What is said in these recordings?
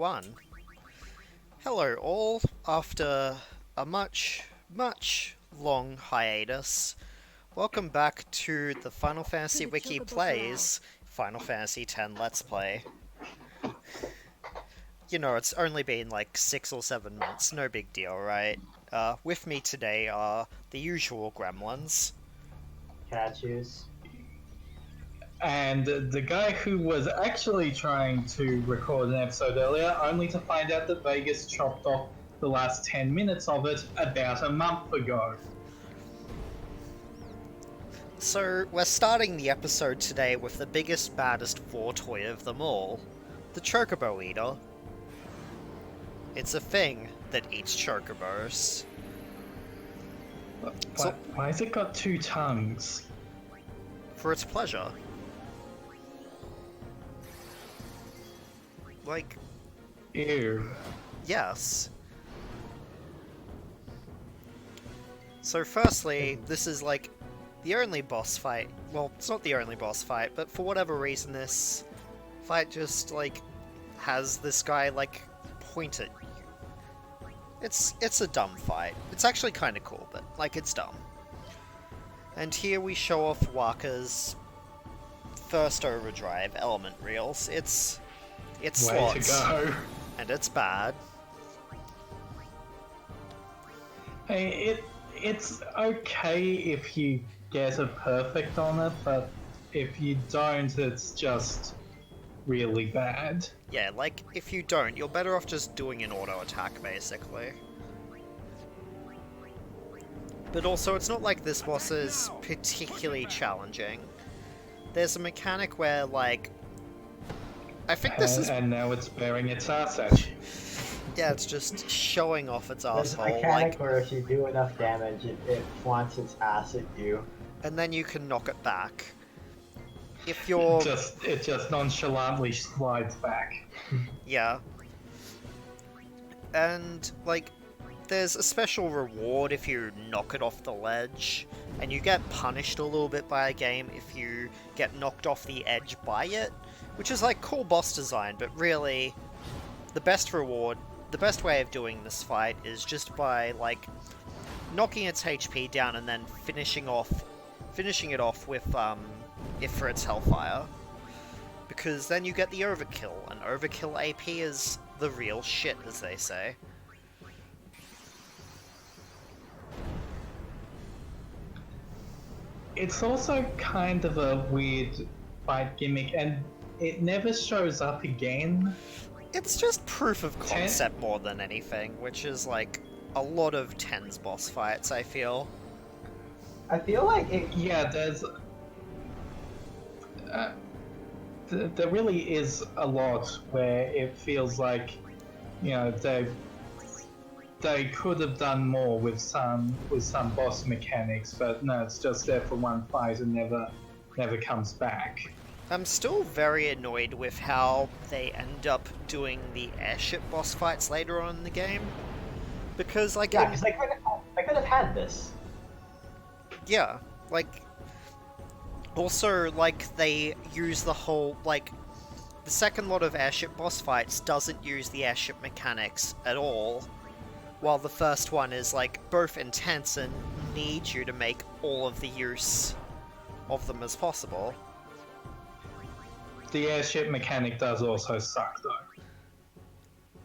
1. Hello all, after a much long hiatus, welcome back to the Final Fantasy Wiki Plays Final Fantasy X Let's Play. You know, it's only been like 6 or 7 months, no big deal, right? With me today are the usual gremlins. Catches. And the guy who was actually trying to record an episode earlier, only to find out that Vegas chopped off the last 10 minutes of it about a month ago. So, we're starting the episode today with the biggest, baddest vore toy of them all, the Chocobo Eater. It's a thing that eats chocobos. Why has it got 2 tongues? For its pleasure. Like, Ew. yes. So firstly, this is like the only boss fight. Well, it's not the only boss fight, but for whatever reason this fight just like has this guy like point at you. It's a dumb fight. It's actually kind of cool, but like it's dumb. And here we show off Wakka's first overdrive element reels. It's Way slots, to go. and it's bad. Hey, it's okay if you get a perfect on it, but if you don't, it's just really bad. Yeah, like, if you don't, you're better off just doing an auto attack, basically. But also, it's not like this boss is particularly challenging. There's a mechanic where, like... I think this is... And now it's bearing its ass at you. Yeah, it's just showing off its There's a asshole, mechanic like... where if you do enough damage, it wants its ass at you. And then you can knock it back. If you're... It just nonchalantly slides back. Yeah. And, like, there's a special reward if you knock it off the ledge, and you get punished a little bit by a game if you get knocked off the edge by it, which is, like, cool boss design, but really, the best way of doing this fight is just by, like, knocking its HP down and then finishing it off with, Ifrit's Hellfire. Because then you get the overkill, and overkill AP is the real shit, as they say. It's also kind of a weird fight gimmick, and it never shows up again. It's just proof of concept more than anything, which is like a lot of Ten's boss fights, I feel. I feel like it. Yeah, there really is a lot where it feels like, you know, they could have done more with some boss mechanics, but no, it's just there for one fight and never comes back. I'm still very annoyed with how they end up doing the airship boss fights later on in the game. Because, like... Yeah, because I could have had this. Yeah, like... Also, like, they use the whole, like... The second lot of airship boss fights doesn't use the airship mechanics at all, while the first one is, like, both intense and needs you to make all of the use of them as possible. The airship mechanic does also suck, though.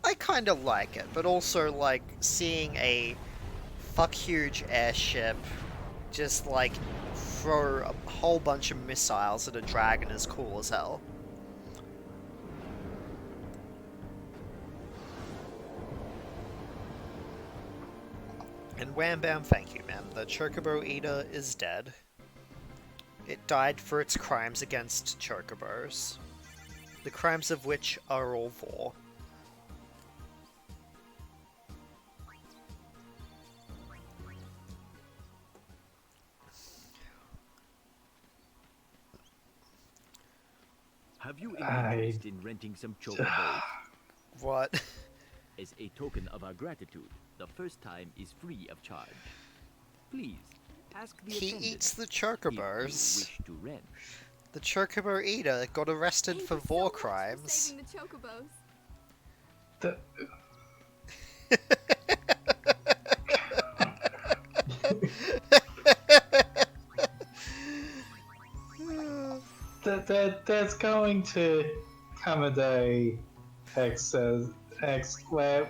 I kinda like it, but also, like, seeing a fuck-huge airship just, like, throw a whole bunch of missiles at a dragon is cool as hell. And wham bam, thank you, man. The Chocobo Eater is dead. It died for its crimes against chocobos. The crimes of which are all vore. Have you any interest in renting some chocobos? What? As a token of our gratitude, the first time is free of charge. Please, ask the He attendant eats the if you chocobos. wish to rent. The Chocobo Eater got arrested Thank for you so vore much for crimes. saving the chocobos. The- there's going to come a day, X, where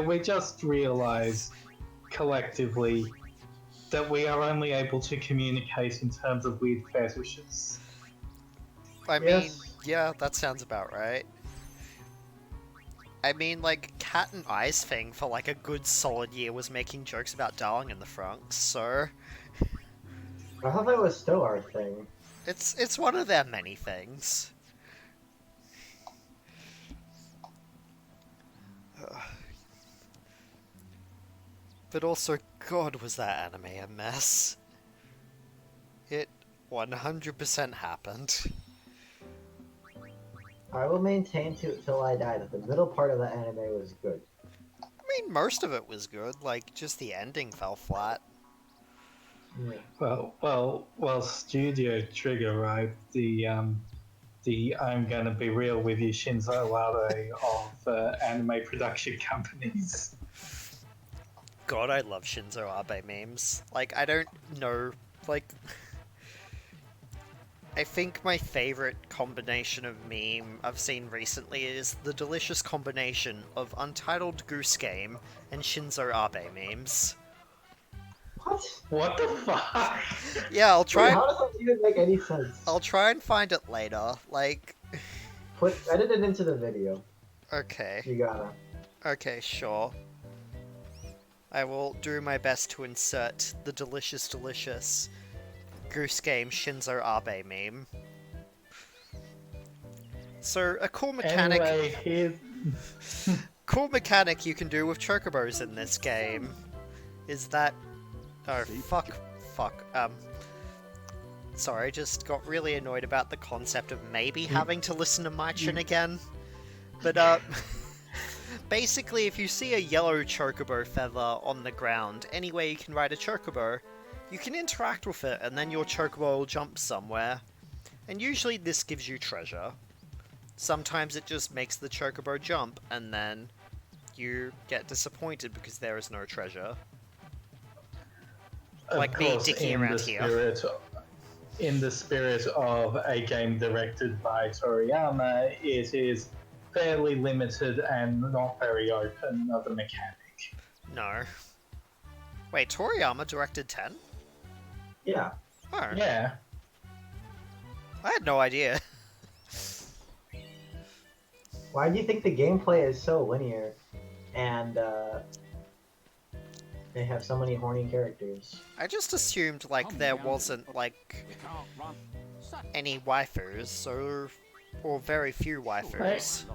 we just realize collectively that we are only able to communicate in terms of weird fetishes. I mean, Yes. yeah, that sounds about right. I mean, like, Cat and Ice Thing for like a good solid year was making jokes about Darling in the Franxx, so I thought that was still our thing. it's one of their many things. But also, God, was that anime a mess. It 100% happened. I will maintain till I die that the middle part of the anime was good. I mean, most of it was good, like, just the ending fell flat. Yeah. Well, Studio Trigger, right? The I'm gonna be real with you, Shinzo Abe of anime production companies. God, I love Shinzo Abe memes. Like, I don't know, like... I think my favorite combination of meme I've seen recently is the delicious combination of Untitled Goose Game and Shinzo Abe memes. What? What the fuck? Yeah, I'll try. Wait, how does that even make any sense? I'll try and find it later. Like, Edit it into the video. okay, You gotta. okay, sure. I will do my best to insert the delicious Goose Game Shinzo Abe meme. So, a cool mechanic. Anyway, Cool mechanic you can do with chocobos in this game is that... Oh, fuck. Sorry, just got really annoyed about the concept of maybe having to listen to Machin again. But, basically, if you see a yellow chocobo feather on the ground, anywhere you can ride a chocobo, you can interact with it, and then your chocobo will jump somewhere. And usually this gives you treasure. Sometimes it just makes the chocobo jump, and then you get disappointed because there is no treasure. Like me dicking around here. In the spirit of a game directed by Toriyama, it is fairly limited and not very open of a mechanic. No. Wait, Toriyama directed 10? Yeah. Oh, Yeah. I had no idea. Why do you think the gameplay is so linear, and they have so many horny characters? I just assumed, like, there wasn't, like, any waifus, or very few waifus.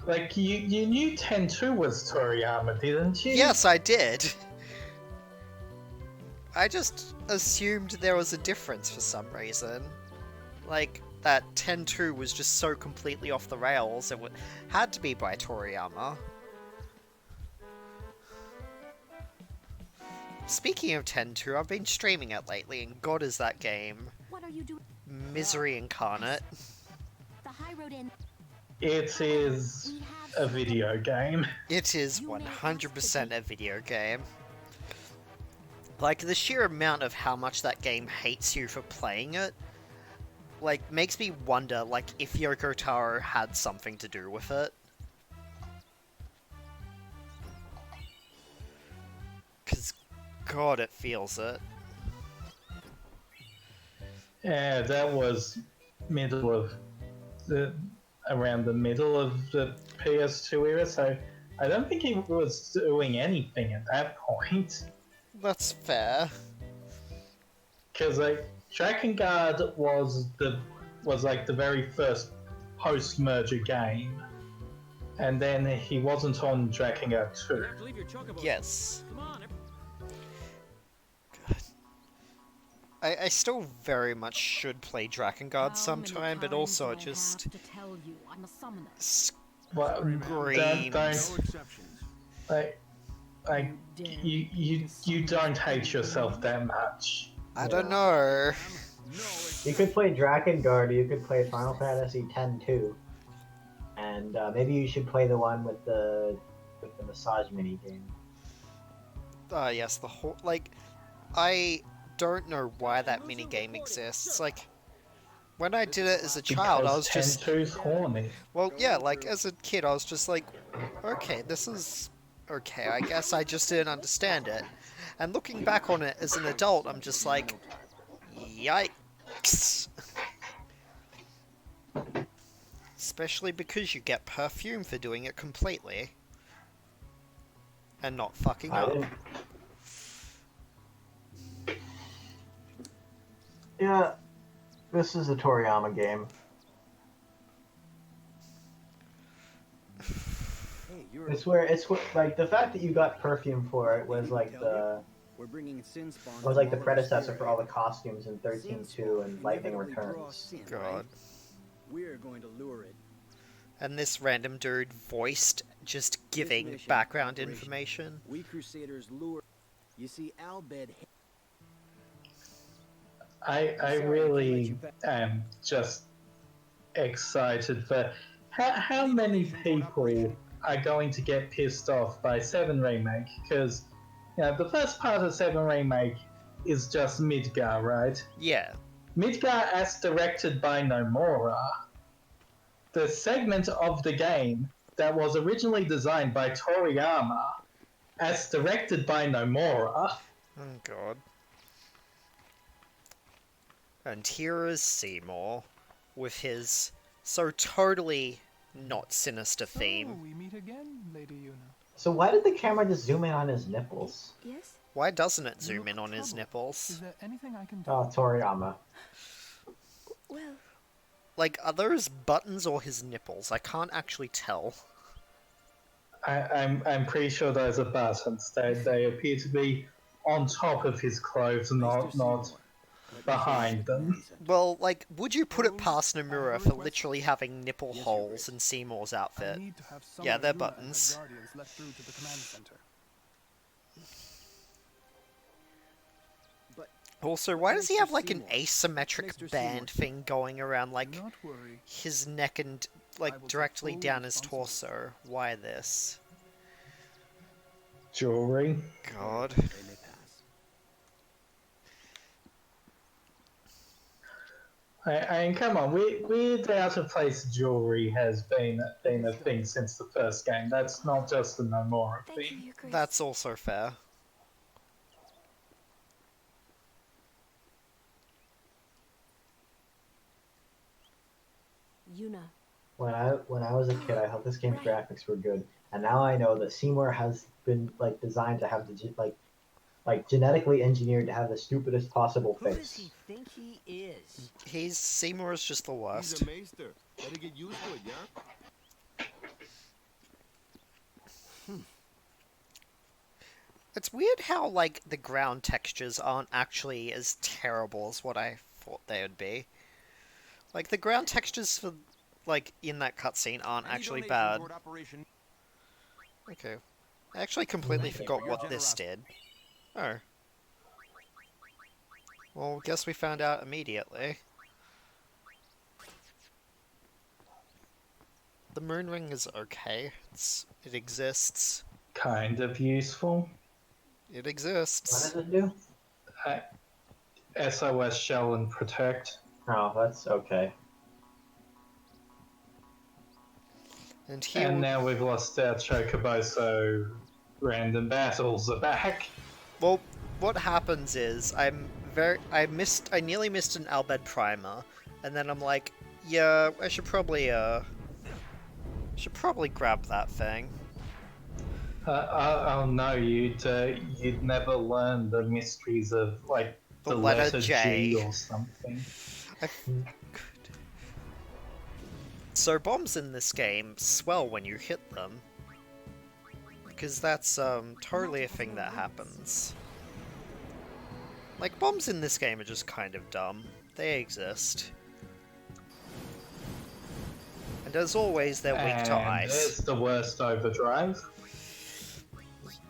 Like, you knew 10-2 was Toriyama, didn't you? Yes, I did. I just assumed there was a difference for some reason. Like, that 10-2 was just so completely off the rails, it had to be by Toriyama. Speaking of 10-2, I've been streaming it lately, and God is that game. What are you doing? Misery incarnate. The high road in. It is a video game. It is 100% a video game. Like, the sheer amount of how much that game hates you for playing it, like, makes me wonder, like, if Yoko Taro had something to do with it. Because, God, it feels it. Yeah, that was around the middle of the PS2 era, so I don't think he was doing anything at that point. That's fair. Because like Drakengard was like the very first post-merger game, and then he wasn't on Drakengard 2. Yes. God. I still very much should play Drakengard sometime, but also it just Well, screams. like you don't hate yourself that much. I don't know. You could play Drakengard, you could play Final Fantasy X too, and and maybe you should play the one with the massage mini game. Yes, the whole I don't know why that mini game exists. Like, when I did it as a child, I Because was just Tentu's horny. well, yeah. Like as a kid, I was just like, okay, this is okay. I guess I just didn't understand it. And looking back on it as an adult, I'm just like, yikes. Especially because you get perfume for doing it completely. And not fucking I up. didn't. Yeah, this is a Toriyama game. Hey, you're It's where like the fact that you got perfume for it was like the we're bringing sin spawn. was like the predecessor for all the costumes in 13.2 and Lightning Returns. God. We're going to lure it. And this random dude voiced just giving mission, background operation. information. We Crusaders lure. You see, Albed. I really am just excited for how many people are going to get pissed off by 7 Remake, because the first part of 7 Remake is just Midgar, right? Yeah. Midgar as directed by Nomura, the segment of the game that was originally designed by Toriyama as directed by Nomura. Oh god. And here is Seymour with his so totally not sinister theme. we meet again, Lady Yuna. So why did the camera just zoom in on his nipples? Yes? Why doesn't it You zoom look in on his troubled. nipples? Is there anything I can do? Oh, Toriyama. Well, Like, are those buttons or his nipples? I can't actually tell. I'm pretty sure those are buttons. They appear to be on top of his clothes, not behind them. Well, like, would you put it past Nomura for literally having nipple holes in Seymour's I outfit? need to have some Yeah, of they're Yuna and her buttons. guardians let through to the command center. Also, why does he have, like, an Mr. asymmetric band thing going around, like, Do not worry. his neck and, I like, will take directly full down his responsibility. torso? Why this? Jewelry. God. They may pass. I mean, come on, weird out of place jewelry has been a thing since the first game. That's not just the Nomura thank you, thing. Your Grace. That's also fair. Yuna. When I was a kid, I thought this game's graphics were good, and now I know that Seymour has been like designed to have the like genetically engineered to have the stupidest possible Who does face. he think he is? Seymour is just the worst. He's a maester. Better get used to it, yeah? It's weird how, like, the ground textures aren't actually as terrible as what I thought they would be. Like, the ground textures for, like, in that cutscene aren't Any actually donation bad. toward Operation Okay. I actually completely forgot what this did. Oh. Well, guess we found out immediately. The moon ring is okay. It exists. Kind of useful. It What exists. does it do? SOS shell and protect. Oh, that's okay. And here And now we've lost our Chocobo, so random battles are back. well, what happens is I nearly missed an Albed Primer, and then I'm like, yeah, I should probably grab that thing. Oh no, you'd never learn the mysteries of like The the letter letter J. G or something. So bombs in this game swell when you hit them, because that's totally a thing that happens. Like, bombs in this game are just kind of dumb. They exist. And as always, they're weak to And ice. there's the worst overdrive.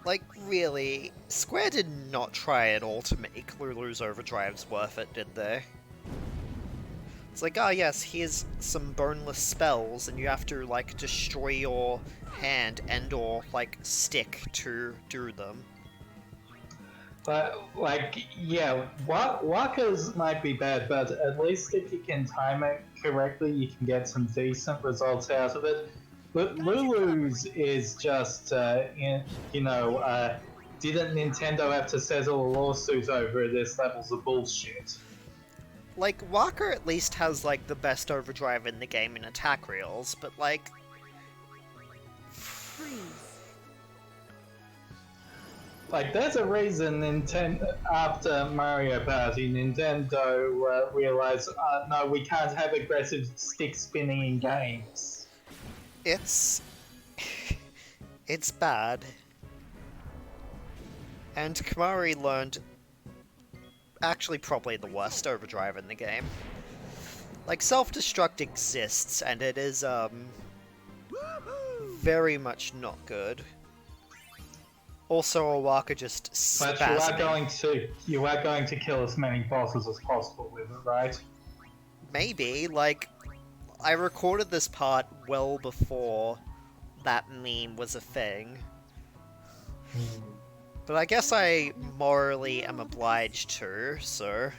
Like, really, Square did not try at all to make Lulu's Overdrives worth it, did they? It's like, oh yes, here's some boneless spells, and you have to, like, destroy your hand and/or, like, stick to do them. But, like, yeah, Wakka's might be bad, but at least if you can time it correctly, you can get some decent results out of it. But Lulu's is just, didn't Nintendo have to settle a lawsuit over this levels of bullshit? Like, Wakka at least has, like, the best overdrive in the game in attack reels, but, like... Like, there's a reason after Mario Party, Nintendo realized, no, we can't have aggressive stick spinning in games. It's... it's bad. And Kamari learned actually probably the worst overdrive in the game. Like, self-destruct exists, and it is, very much not good. Also, Wakka just But you are going to kill as many bosses as possible with it, right? Maybe, like, I recorded this part well before that meme was a thing. But I guess I morally am obliged to, so...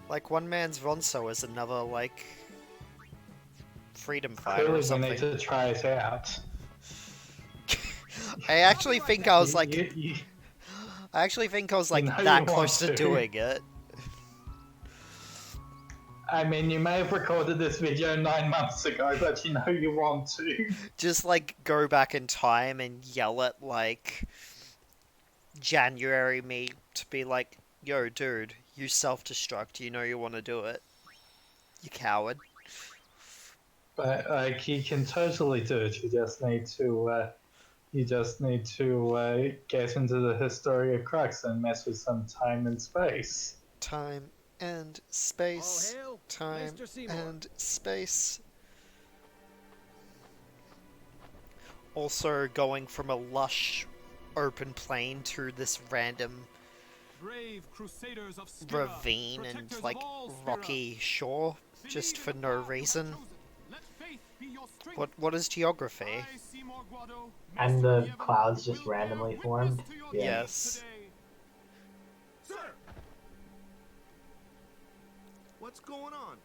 Like, one man's Ronso is another, like... freedom fighter or something. We need to try it out. I actually think I was, like... I actually think I was, like, that close to doing it. I mean, you may have recorded this video 9 months ago, but you know you want to. Just, like, go back in time and yell at, like, January me to be like, yo, dude, you self-destruct, you know you want to do it. You coward. But, like, you can totally do it, you just need to, get into the history of Crux and mess with some time and space. Time and space. Time and space. Also, going from a lush open plain to this random Brave Crusaders of Spira, ravine and, like, rocky shore, just for no reason. What is geography? And the clouds just randomly formed? Yeah. Yes. Sir! What's going on?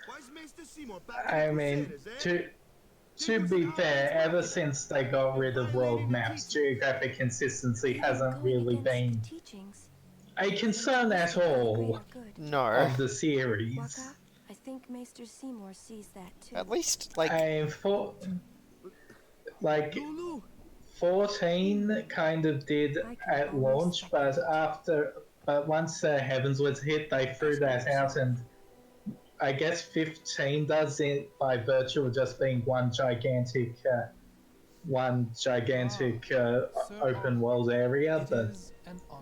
Why is Maester Seymour back? I mean, to be fair, ever since they got rid of world maps, geographic consistency hasn't really been a concern at all No. of the series. Wakka, I think Maester Seymour sees that too. At least, like... Lulu? 14 kind of did at launch, but once Heavensward hit, they threw that out, and I guess 15 does it by virtue of just being one gigantic open world area, but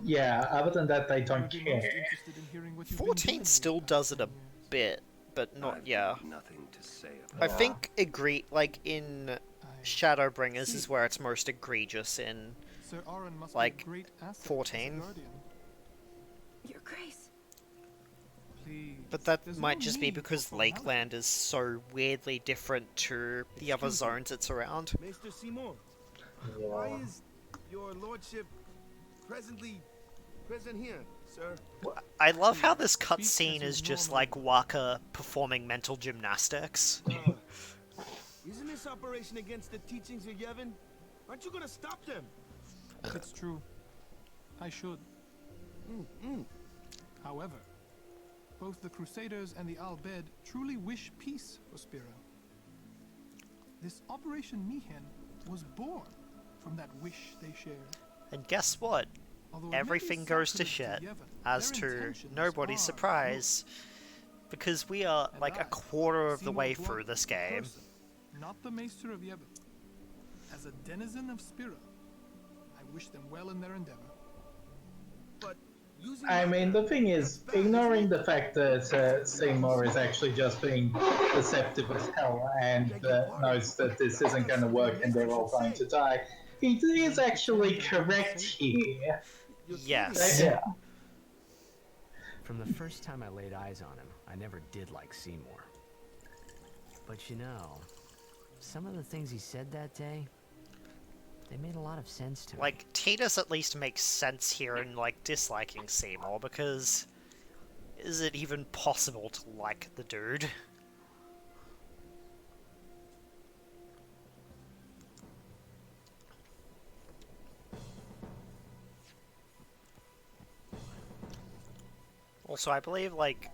yeah, other than that, they don't care. 14 still does it a bit, but not, yeah. Nothing to say I think like, in Shadowbringers is where it's most egregious in, like, 14. Your Grace. But that might just be because Lakeland is so weirdly different to the other zones it's around. Maester Seymour, why is your lordship present here, sir? I love how this cutscene is just like Wakka performing mental gymnastics. Isn't this operation against the teachings of Yevon? Aren't you gonna stop them? It's true. I should. However, both the Crusaders and the Al Bhed truly wish peace for Spira. This Operation Mihen was born from that wish they shared. And guess what? Everything goes to shit, as to nobody's surprise, because we are like a quarter of the way through this game. Not the Maester of Yevon. As a denizen of Spira, I wish them well in their endeavor. But I mean, the thing is, ignoring the fact that Seymour is actually just being deceptive as hell and knows that this isn't going to work and they're all going to die, he is actually correct here. Yes. Yeah. From the first time I laid eyes on him, I never did like Seymour. But you know, some of the things he said that day, they made a lot of sense to me. Like, Titus at least makes sense here in, like, disliking Seymour, because is it even possible to like the dude? Also, I believe, like,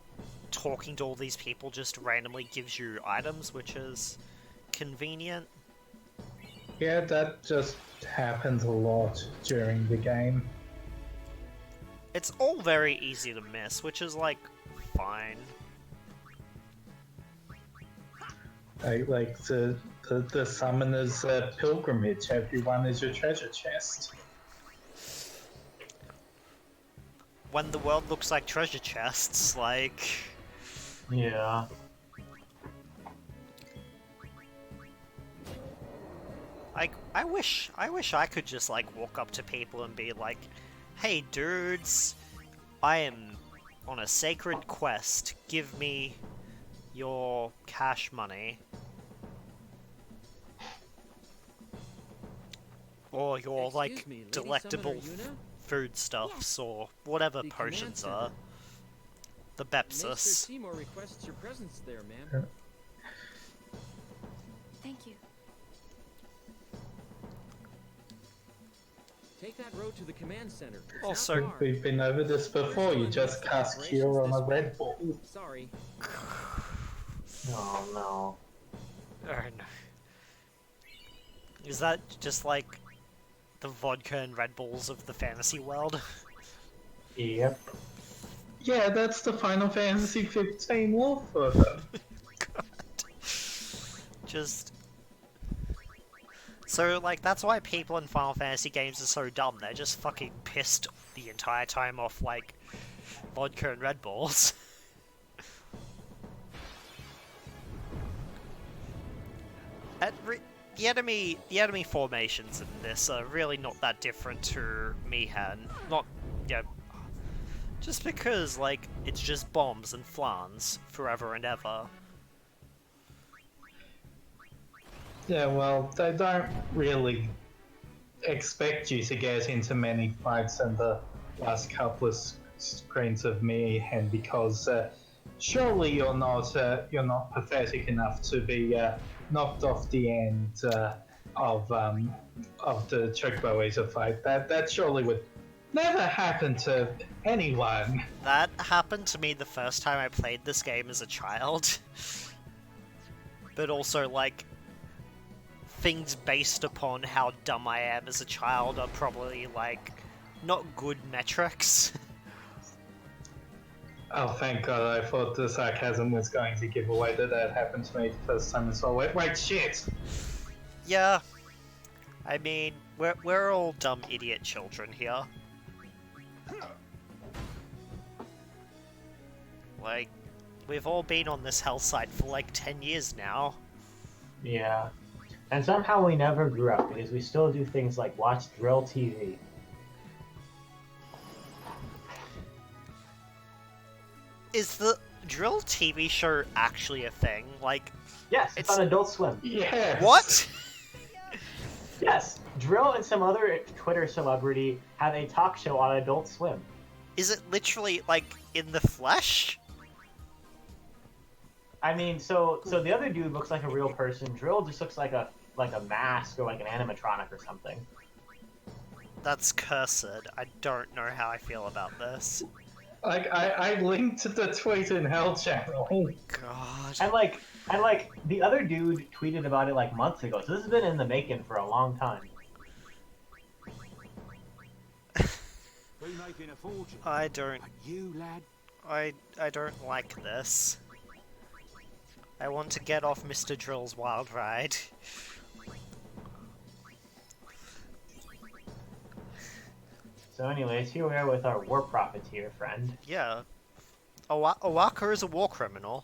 talking to all these people just randomly gives you items, which is convenient. Yeah, that just happens a lot during the game. It's all very easy to miss, which is, like, fine. Like the summoner's pilgrimage, everyone is your treasure chest. When the world looks like treasure chests, like... Yeah. Like, I wish I could just, like, walk up to people and be like, "Hey, dudes, I am on a sacred quest. Give me your cash money. Or your, like, Excuse me, Lady delectable Summoner Yuna? foodstuffs, or whatever The potions command are. The Maester Bepsis. Seymour requests your presence there, ma'am. Thank you. Take that road to the command center. It's Also- not far. We've been over this before, you just cast Cure on a Red Bull. Sorry. Oh no. Oh no. Is that just like the vodka and Red Bulls of the fantasy world? Yep. Yeah, that's the Final Fantasy 15 lore for them. Just... So, like, that's why people in Final Fantasy games are so dumb. They're just fucking pissed the entire time off, like, vodka and Red Bulls. The enemy formations in this are really not that different to Mihan. Not, yeah, just because, like, it's just bombs and flans forever and ever. Yeah, well, they don't really expect you to get into many fights in the last couple of screens of Mayhem because surely you're not pathetic enough to be knocked off the end of the Chocobo Acer fight. That surely would never happen to anyone. That happened to me the first time I played this game as a child. But also, like, things based upon how dumb I am as a child are probably, like, not good metrics. Oh, thank God, I thought the sarcasm was going to give away that happened to me the first time I saw it. Wait, shit! Yeah. I mean, we're all dumb idiot children here. Like, we've all been on this hell site for like 10 years now. Yeah. And somehow we never grew up because we still do things like watch Drill TV. Is the Drill TV show actually a thing? Like, Yes, it's on Adult Swim. Yes! what? Yes, Drill and some other Twitter celebrity have a talk show on Adult Swim. Is it literally, like, in the flesh? I mean, so the other dude looks like a real person. Drill just looks like a mask or like an animatronic or something. That's cursed. I don't know how I feel about this. Like, I linked the tweet in Hell channel. God. And like the other dude tweeted about it like months ago. So this has been in the making for a long time. We're making a fortune. I don't... But you, lad, I don't like this. I want to get off Mr. Drill's wild ride. So anyways, here we are with our war profiteer friend. Yeah. Wakka is a war criminal.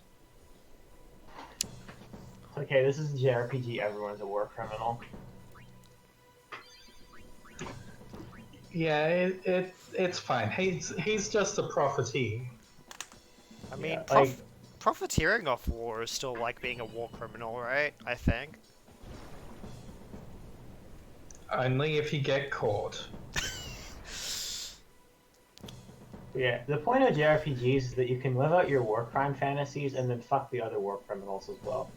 Okay, this is a JRPG, everyone's a war criminal. Yeah, it's fine. He's just a profiteer. I mean, Yeah, profiteering off war is still like being a war criminal, right? I think. Only if you get caught. Yeah, the point of JRPGs is that you can live out your war crime fantasies and then fuck the other war criminals as well.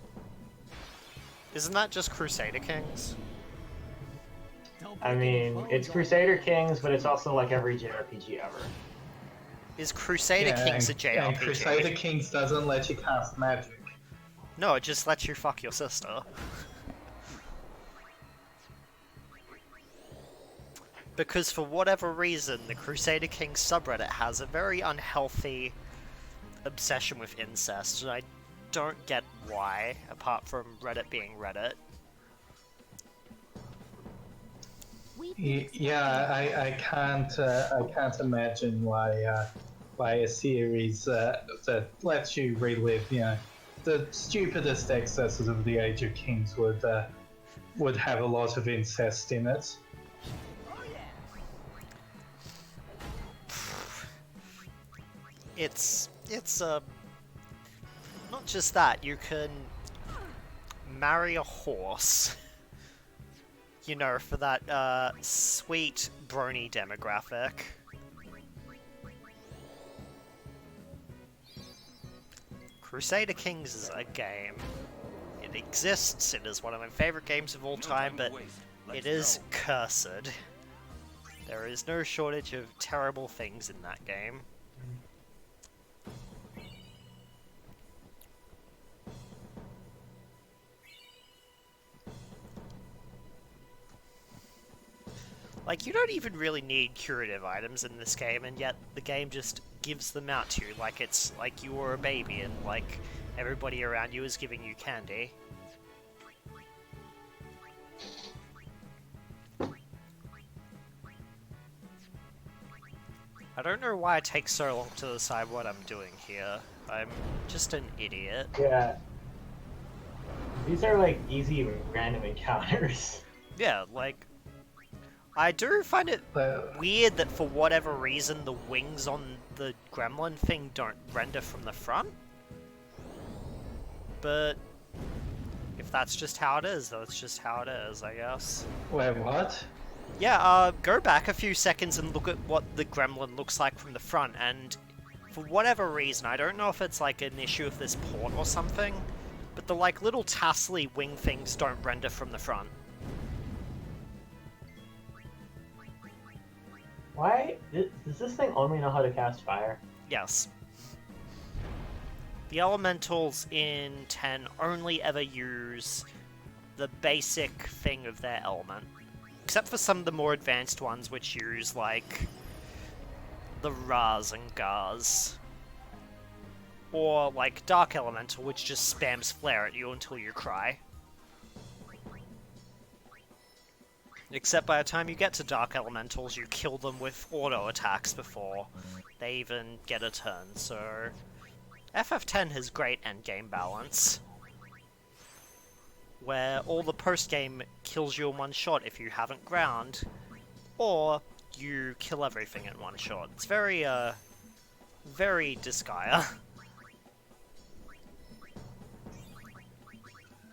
Isn't that just Crusader Kings? I mean, it's Crusader Kings, but it's also like every JRPG ever. Is Crusader Kings a JRPG? And Crusader Kings doesn't let you cast magic. No, it just lets you fuck your sister. Because for whatever reason, the Crusader Kings subreddit has a very unhealthy obsession with incest, and I don't get why, apart from Reddit being Reddit. Yeah, I can't imagine why a series that lets you relive, the stupidest excesses of the Age of Kings would have a lot of incest in it. It's not just that, you can marry a horse, you know, for that sweet brony demographic. Crusader Kings is a game. It exists, it is one of my favorite games of all time, but it is cursed. There is no shortage of terrible things in that game. Like, you don't even really need curative items in this game, and yet the game just gives them out to you like it's like you were a baby and like everybody around you is giving you candy. I don't know why it takes so long to decide what I'm doing here. I'm just an idiot. Yeah. These are like easy random encounters. Yeah, like, I do find it weird that for whatever reason the wings on the gremlin thing don't render from the front. But if that's just how it is, that's just how it is, I guess. Wait, what? Yeah, go back a few seconds and look at what the gremlin looks like from the front, and for whatever reason, I don't know if it's like an issue of this port or something, but the like little tassely wing things don't render from the front. Why? Does this thing only know how to cast fire? Yes. The elementals in 10 only ever use the basic thing of their element. Except for some of the more advanced ones which use, like, the Ras and Gars. Or, like, Dark Elemental, which just spams flare at you until you cry. Except by the time you get to Dark Elementals, you kill them with auto attacks before they even get a turn, so FF10 has great endgame balance, where all the post-game kills you in one shot if you haven't ground, or you kill everything in one shot. It's very, very Disgaea.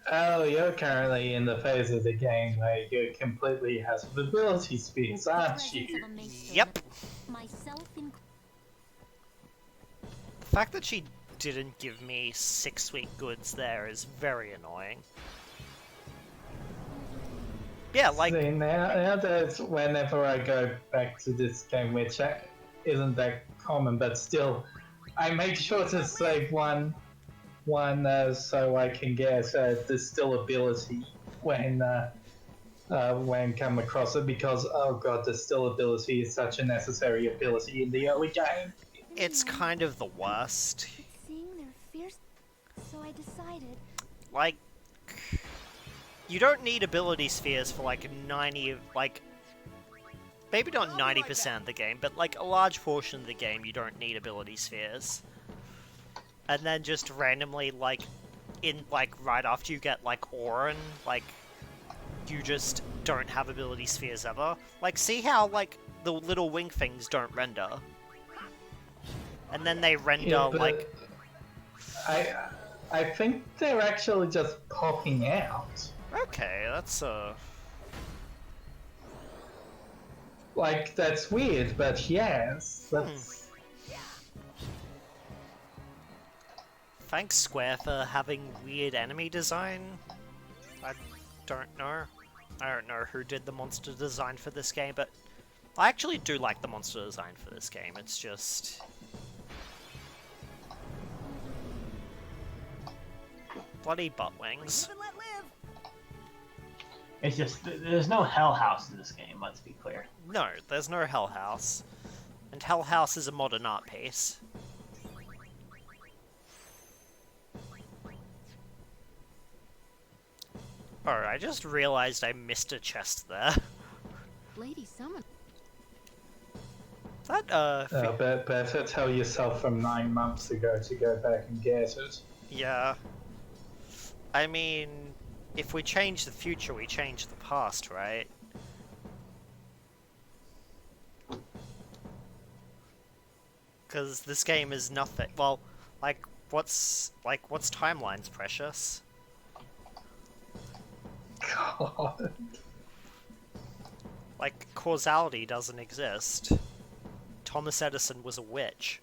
Oh, you're currently in the phase of the game where you're completely has ability speeds, aren't you? Yep. The fact that she didn't give me 6 sweet goods there is very annoying. Yeah, like... See, nowadays, whenever I go back to this game, which isn't that common, but still, I make sure to save one so I can get the still ability when come across it, because oh god, the still ability is such a necessary ability in the early game. It's kind of the worst. Seeing their fears, so I decided. Like, you don't need ability spheres for like 90, like, maybe not 90% of the game, but like a large portion of the game you don't need ability spheres. And then just randomly, like, right after you get, like, Auron, like, you just don't have ability spheres ever. Like, see how, like, the little wing things don't render. And then they render, Yeah, like... I think they're actually just popping out. Okay, that's, Like, that's weird, but yes, that's... Thanks, Square, for having weird enemy design. I don't know. I don't know who did the monster design for this game, but I actually do like the monster design for this game. It's just... bloody butt wings. Live and let live. It's just there's no Hell House in this game. Let's be clear. No, there's no Hell House. And Hell House is a modern art piece. Oh, I just realized I missed a chest there. Lady Summon. That, better tell yourself from 9 months ago to go back and get it. yeah. I mean, if we change the future, we change the past, right? Because this game is nothing. Well, what's timeline's precious? God. Like, causality doesn't exist. Thomas Edison was a witch.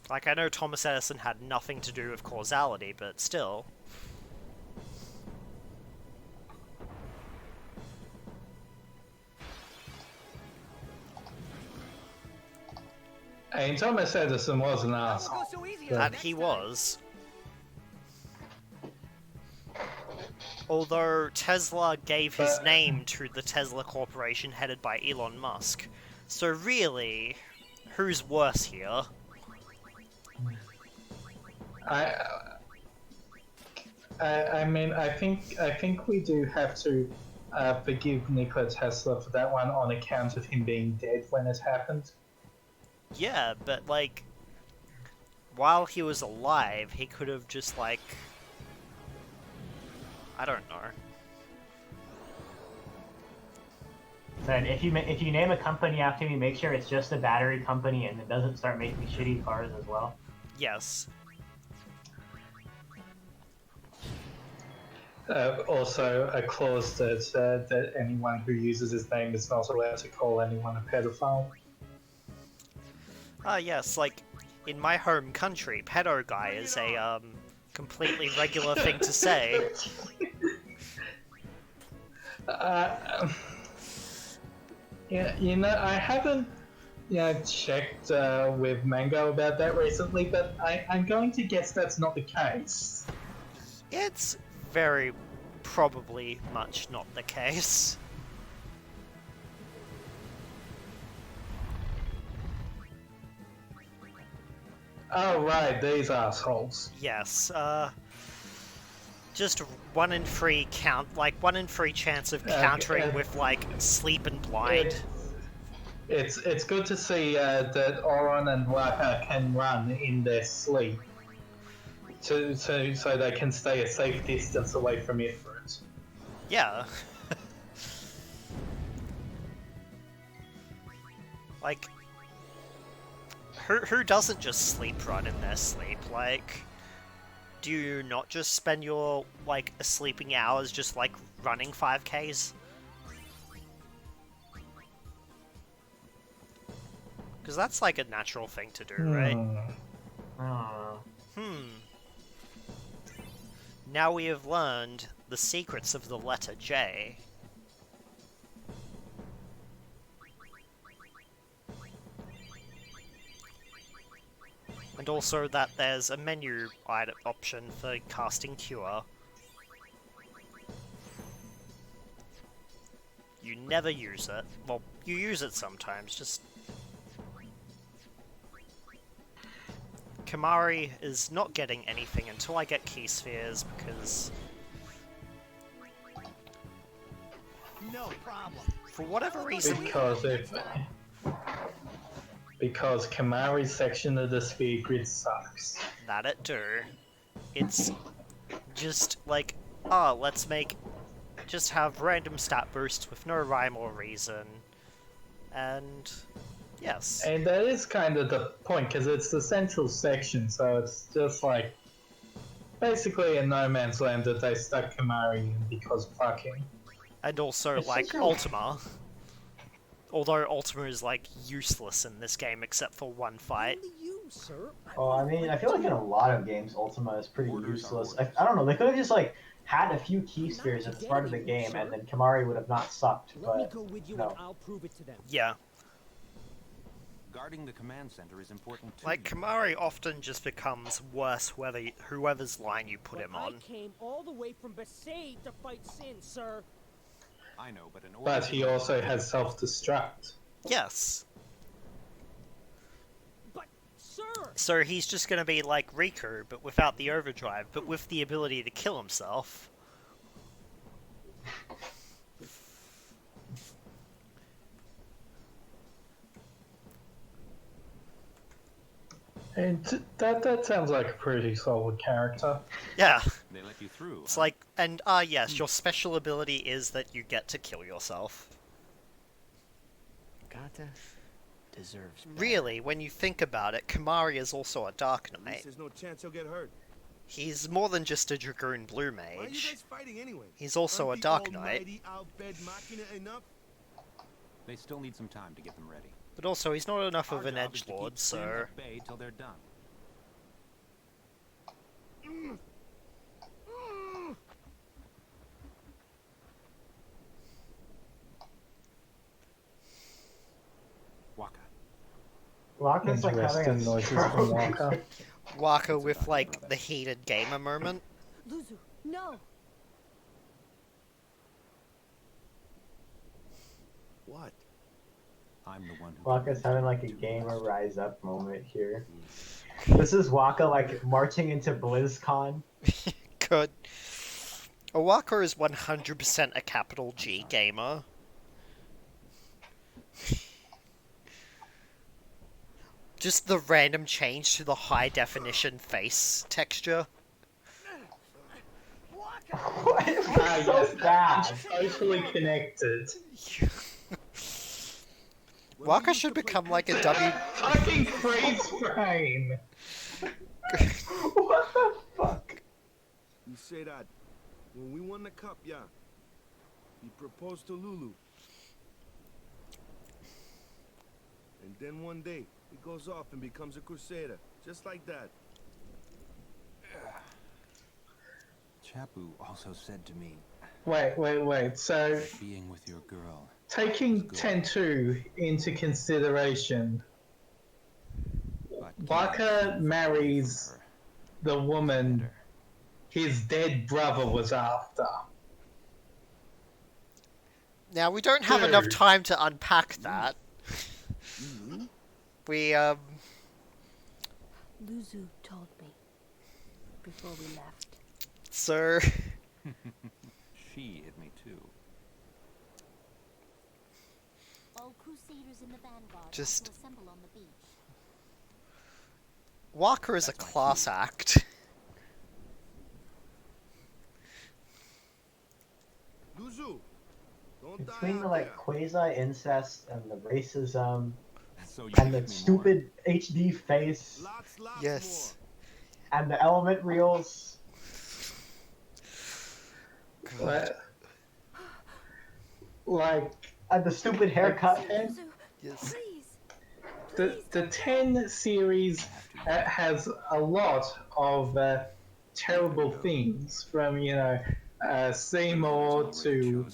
Like, I know Thomas Edison had nothing to do with causality, but still. And Thomas Edison was an asshole. That he was. Although Tesla gave his name to the Tesla Corporation headed by Elon Musk. So really, who's worse here? I mean, I think we do have to forgive Nikola Tesla for that one on account of him being dead when it happened. Yeah, but like, while he was alive, he could have just like, I don't know. Then if you name a company after me, make sure it's just a battery company and it doesn't start making shitty cars as well. Yes. Also, a clause that anyone who uses his name is not allowed to call anyone a pedophile. Yes, like, in my home country, pedo guy is a, completely regular thing to say. Yeah, you know, I haven't checked with Mango about that recently, but I'm going to guess that's not the case. It's very probably much not the case. Oh, right, these assholes. Yes, just 1 in 3 1 in 3 chance of countering with, like, sleep and blind. It's good to see that Oron and Wakka can run in their sleep. So they can stay a safe distance away from Ifrit. Yeah. Like, who doesn't just sleep run in their sleep? Like, do you not just spend your, like, sleeping hours just, like, running 5Ks? Because that's, like, a natural thing to do, right? Now we have learned the secrets of the letter J. And also that there's a menu option for casting Cure. You never use it. Well, you use it sometimes, just... Kamari is not getting anything until I get Key Spheres, because... No problem. For whatever reason... Because Kamari's section of the sphere grid sucks. That it do. It's just like, let's make just have random stat boosts with no rhyme or reason. And yes. And that is kind of the point, because it's the central section, so it's just like basically in no man's land that they stuck Kamari in because fucking. And also, It's like, such a- Ultima. Although Ultima is, like, useless in this game except for one fight. Only you, sir. Oh, I mean, I feel like in a lot of games, Ultima is pretty useless. I don't know, they could have just, like, had a few key spheres at the start of the game, and then Kamari would have not sucked, Let me but go with you no. and I'll prove it to them. Yeah. Guarding the command center is important too. Like, Kamari often just becomes worse whoever's line you put him on. I came all the way from Besaid to fight Sin, sir. I know, but in order But he also has self-destruct. Yes. But, sir! So he's just gonna be like Riku, but without the overdrive, but with the ability to kill himself. And that sounds like a pretty solid character. Yeah. they let you through. It's like, and yes, your special ability is that you get to kill yourself. Gata deserves better. Really, when you think about it, Kamari is also a Dark At least Knight. there's no chance he'll get hurt. He's more than just a Dragoon Blue Why are you Mage. guys fighting anyway? He's also Aren't a the Dark Knight. almighty Al-Bed Machina enough? They still need some time to get them ready. But also, he's not enough Our of an job is to keep edgelord, Sin so... at bay till they're done. Wakka. Wakka's like having Interesting a noises from stroke. Wakka. Wakka with, like, the heated gamer moment. Luzu, no! What? I'm the one who. Wakka's having like a gamer rise up moment here. This is Wakka like marching into BlizzCon. Good. Wakka is 100% a capital G gamer. Just the random change to the high definition face texture. What is so bad? Totally connected. Wakka should become like a W. Fucking freeze frame! What the fuck? You say that when we won the cup, yeah. He proposed to Lulu. And then one day, he goes off and becomes a crusader. Just like that. Chapu also said to me, Wait. So, being with your girl. taking Tentu into consideration, But Wakka marries the woman his dead brother was after. Now, we don't have enough time to unpack that. We, Luzu told me before we left. So... She hit me too. All crusaders in the vanguard Just- are to assemble on the beach. Wakka is a class act. Luzu, don't die Between the out like there. quasi incest and the racism So you and hate the me stupid HD face Lots Yes. and the element reels. Like, And the stupid haircut. Luzu, Yes. please. the 10 series has a lot of terrible things, from Seymour to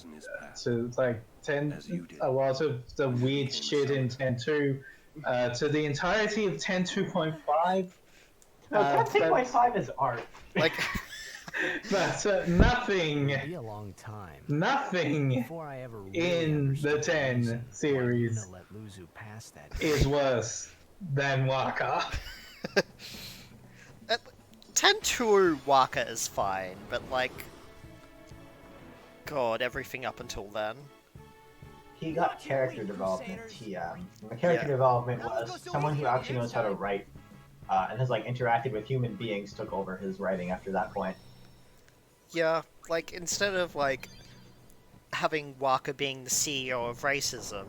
like 10, a lot of the weird shit in 10.2, to the entirety of 10.2.5. No, 10.5 is art. Like, But nothing It'll be a long time Nothing before I ever really in the understood 10 reason why series Luna let Luzu pass that. is worse than Wakka. 10-2 Wakka is fine, but like... God, everything up until then. He got character development, TM. And the character development was someone who actually knows how to write and has like interacted with human beings took over his writing after that point. Yeah, like, instead of, like, having Wakka being the CEO of racism.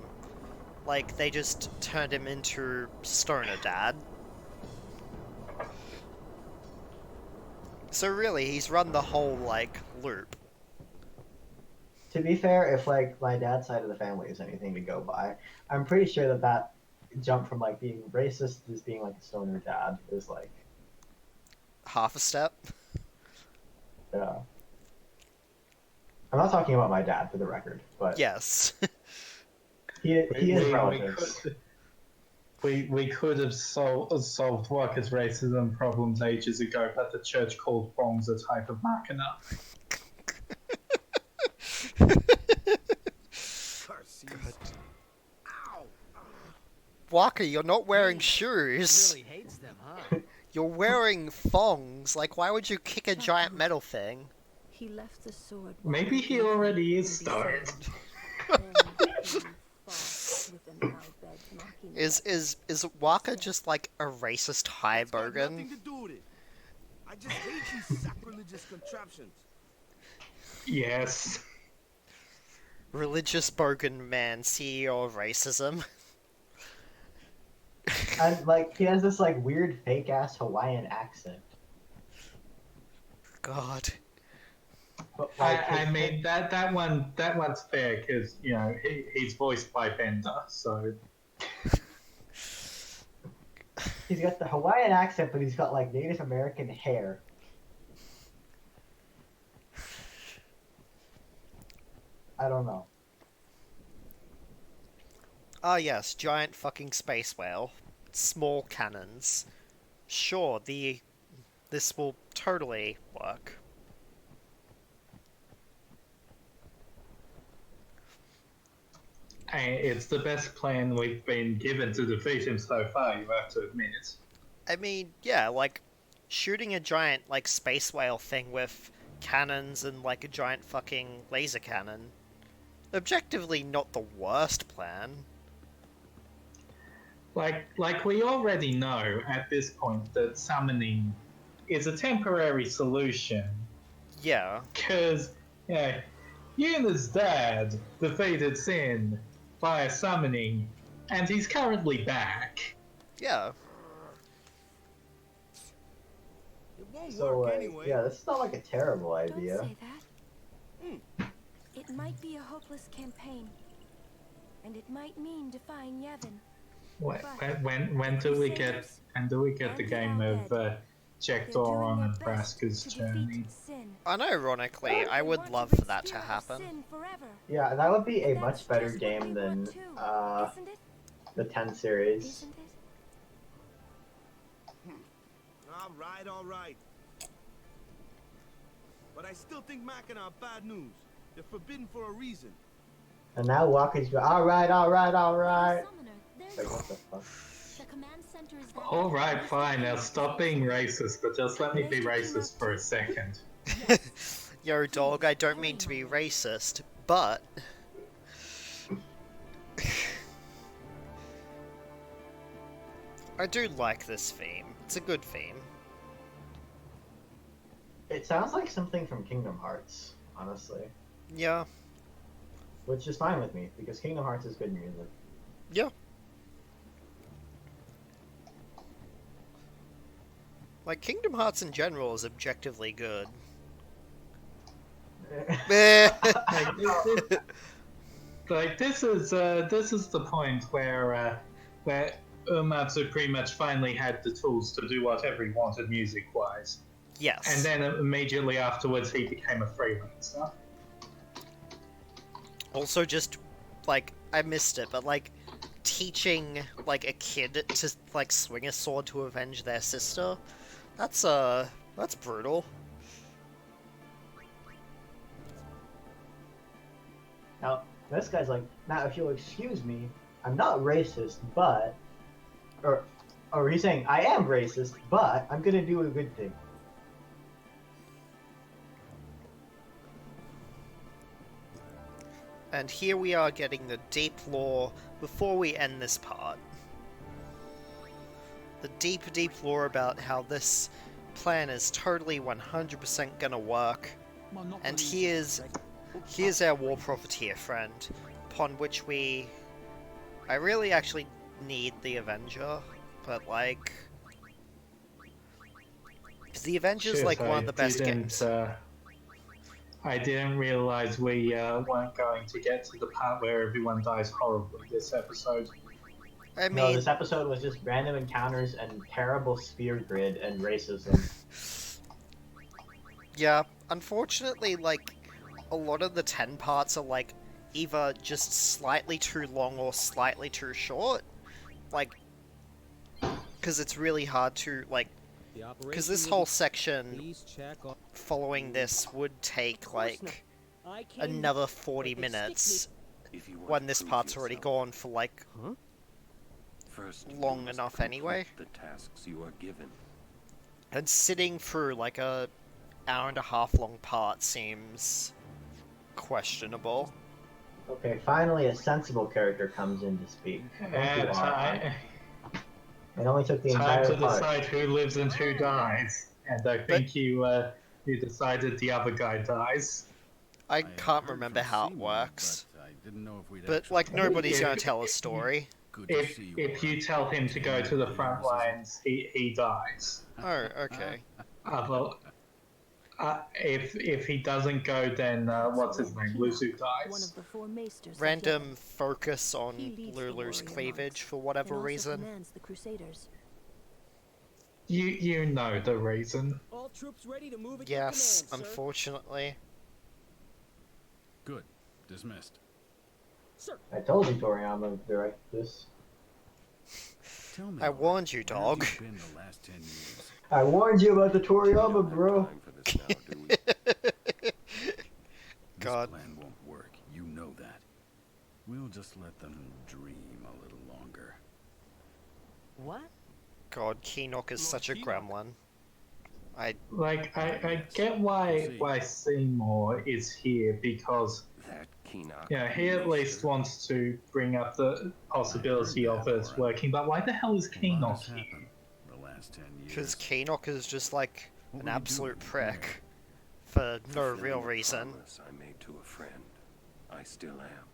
Like, they just turned him into Stoner Dad. So really, he's run the whole, like, loop. To be fair, if like my dad's side of the family is anything to go by, I'm pretty sure that jump from like being racist to just being like a stoner dad is like Half a step. yeah. I'm not talking about my dad for the record, but Yes. he is relatives. We could have solved Wakka's racism problems ages ago, but the church called bongs a type of machina. Wakka, you're not wearing shoes. Really hates them, huh? You're wearing thongs. Like, why would you kick a giant metal thing? He left the sword. Maybe he already is stoned. Is Wakka just like a racist high bogan? Nothing to do with it. I just hate these sacrilegious contraptions. Yes. Religious bogan man, CEO of racism. And like he has this like weird fake ass Hawaiian accent. God. But, like, I mean that one's fair because you know he's voiced by Bender, so he's got the Hawaiian accent, but he's got like Native American hair. I don't know. Ah yes, giant fucking space whale. Small cannons. Sure, this will totally work. it's the best plan we've been given to defeat him so far. You have to admit. I mean, yeah, like shooting a giant like space whale thing with cannons and like a giant fucking laser cannon. Objectively, not the worst plan. Like we already know at this point that summoning is a temporary solution. Yeah. Because, yeah, Yuna's dad defeated Sin via summoning, and he's currently back. Yeah. It won't So work anyway. yeah, this is not like a terrible idea. Don't say that. It might be a hopeless campaign, and it might mean defying Yevon. When do we get the game of Jack Doran and Vraska's journey? Unironically, I would love for that to happen. Yeah, that would be a much better game than the 10 series. All right. But I still think Machina are bad news. They're forbidden for a reason. And now Wakka's go, alright. Like, what the fuck? Alright, fine, now stop being racist, but just let me be racist for a second. Yo, dog, I don't mean to be racist, but... I do like this theme. It's a good theme. It sounds like something from Kingdom Hearts, honestly. Yeah. Which is fine with me, because Kingdom Hearts is good music. Yeah. Like, Kingdom Hearts in general is objectively good. Like this is the point where Uematsu pretty much finally had the tools to do whatever he wanted music-wise. Yes. And then immediately afterwards he became a freelancer. Also just, like, I missed it, but, like, teaching, like, a kid to, like, swing a sword to avenge their sister, that's brutal. Now, this guy's like, now if you'll excuse me, I'm not racist, but... Or he's saying, I am racist, but I'm gonna do a good thing. And here we are getting the deep lore before we end this part. The deep lore about how this plan is totally 100% gonna work. And here's here's our war profiteer friend, upon which I really actually need the Avenger, but like... The Avenger's Shit, like one of the best didn't, games. I didn't realize we weren't going to get to the part where everyone dies horribly this episode. I mean... No, this episode was just random encounters and terrible spear grid and racism. Yeah, unfortunately, like, a lot of the 10 parts are, like, either just slightly too long or slightly too short. Like, because it's really hard to, like, because this whole section following this would take, like, another 40 minutes when this part's already gone for, like, long enough anyway. The tasks you are given. And sitting through, like, a hour-and-a-half long part seems questionable. Okay, finally a sensible character comes in to speak. And It only took the time entire to part. decide who lives and who dies. And I think you decided the other guy dies. I can't remember how it works. But, like, nobody's gonna tell a story. If you tell him to go to the front lines, he dies. Oh, okay. If he doesn't go, then what's his name? Luzu dies. Random focus on Lulu's cleavage for whatever reason. You know the reason. All troops ready to move at Yes, your command, sir. unfortunately. Good. Dismissed. Sir. I told you Toriyama would direct this. Tell me, I warned you, where have dog. you been the last 10 years? I warned you about the Toriyama, bro. God. This plan won't work. You know that. We'll just let them dream a little longer. What? God, Keenock is such a gremlin. I get why Seymour is here because he at least wants to bring up the possibility of it working. But why the hell is Keenock here? Because Keenock is just like an absolute prick for no real reason. I made to a friend. I still am.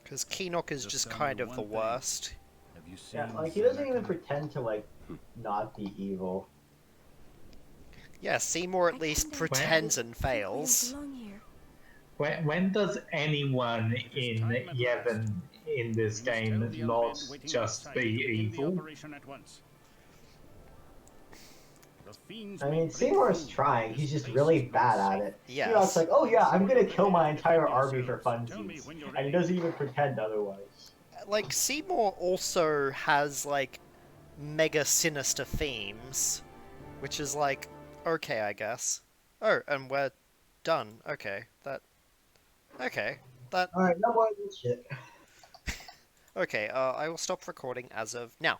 Because Keenock is just kind of the worst. Yeah, like he doesn't even pretend to like not be evil. Yeah, Seymour at least pretends and fails. When does anyone in Yevon in this game not just be evil? I mean, Seymour's trying. He's just really bad at it. Yes. You know, it's like, oh yeah, I'm gonna kill my entire army for funsies, and he doesn't even pretend otherwise. Like, Seymour also has, like, mega sinister themes, which is like, okay, I guess. Oh, and we're done. Okay, that... Alright, no more of this shit. Okay, I will stop recording as of now.